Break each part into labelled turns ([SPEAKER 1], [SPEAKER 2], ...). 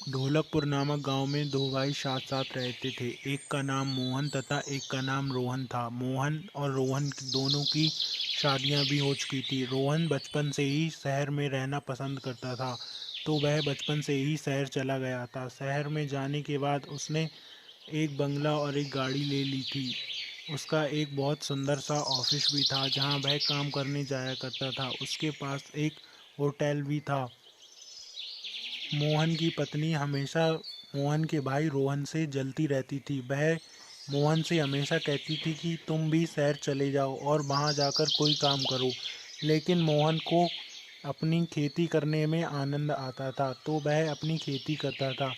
[SPEAKER 1] ढोलकपुर नामक गांव में दो भाई साथ साथ रहते थे। एक का नाम मोहन तथा एक का नाम रोहन था। मोहन और रोहन दोनों की शादियां भी हो चुकी थी। रोहन बचपन से ही शहर में रहना पसंद करता था, तो वह बचपन से ही शहर चला गया था। शहर में जाने के बाद उसने एक बंगला और एक गाड़ी ले ली थी। उसका एक बहुत सुंदर सा ऑफिस भी था जहां वह काम करने जाया करता था। उसके पास एक होटल भी था। मोहन की पत्नी हमेशा मोहन के भाई रोहन से जलती रहती थी। वह मोहन से हमेशा कहती थी कि तुम भी शहर चले जाओ और वहां जाकर कोई काम करो। लेकिन मोहन को अपनी खेती करने में आनंद आता था, तो वह अपनी खेती करता था।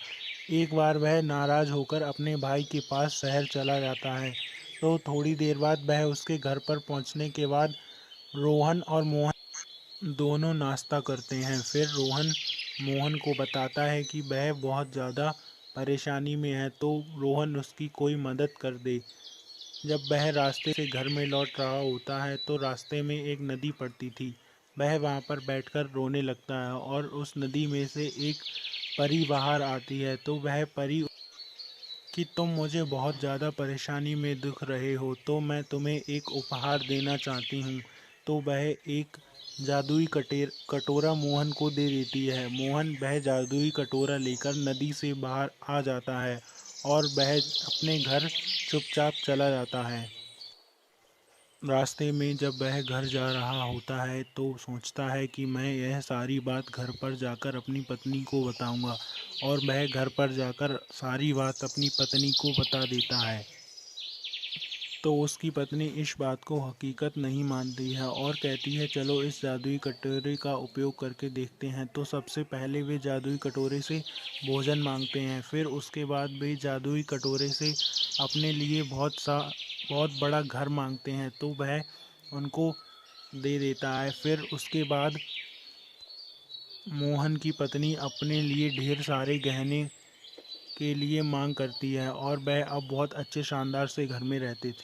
[SPEAKER 1] एक बार वह नाराज़ होकर अपने भाई के पास शहर चला जाता है। तो थोड़ी देर बाद वह उसके घर पर पहुंचने के बाद रोहन और मोहन दोनों नाश्ता करते हैं। फिर रोहन मोहन को बताता है कि वह बहुत ज़्यादा परेशानी में है, तो रोहन उसकी कोई मदद कर दे। जब वह रास्ते से घर में लौट रहा होता है तो रास्ते में एक नदी पड़ती थी। वह वहाँ पर बैठकर रोने लगता है और उस नदी में से एक परी बाहर आती है। तो वह परी कि तुम मुझे बहुत ज़्यादा परेशानी में दिख रहे हो, तो मैं तुम्हें एक उपहार देना चाहती हूँ। तो वह एक जादुई कटोरा मोहन को दे देती है। मोहन वह जादुई कटोरा लेकर नदी से बाहर आ जाता है और वह अपने घर चुपचाप चला जाता है। रास्ते में जब वह घर जा रहा होता है तो सोचता है कि मैं यह सारी बात घर पर जाकर अपनी पत्नी को बताऊंगा, और वह घर पर जाकर सारी बात अपनी पत्नी को बता देता है। तो उसकी पत्नी इस बात को हकीकत नहीं मानती है और कहती है चलो इस जादुई कटोरे का उपयोग करके देखते हैं। तो सबसे पहले वे जादुई कटोरे से भोजन मांगते हैं। फिर उसके बाद वे जादुई कटोरे से अपने लिए बहुत बड़ा घर मांगते हैं, तो वह उनको दे देता है। फिर उसके बाद मोहन की पत्नी अपने लिए ढेर सारे गहने के लिए मांग करती है और वह अब बहुत अच्छे शानदार से घर में रहते थे।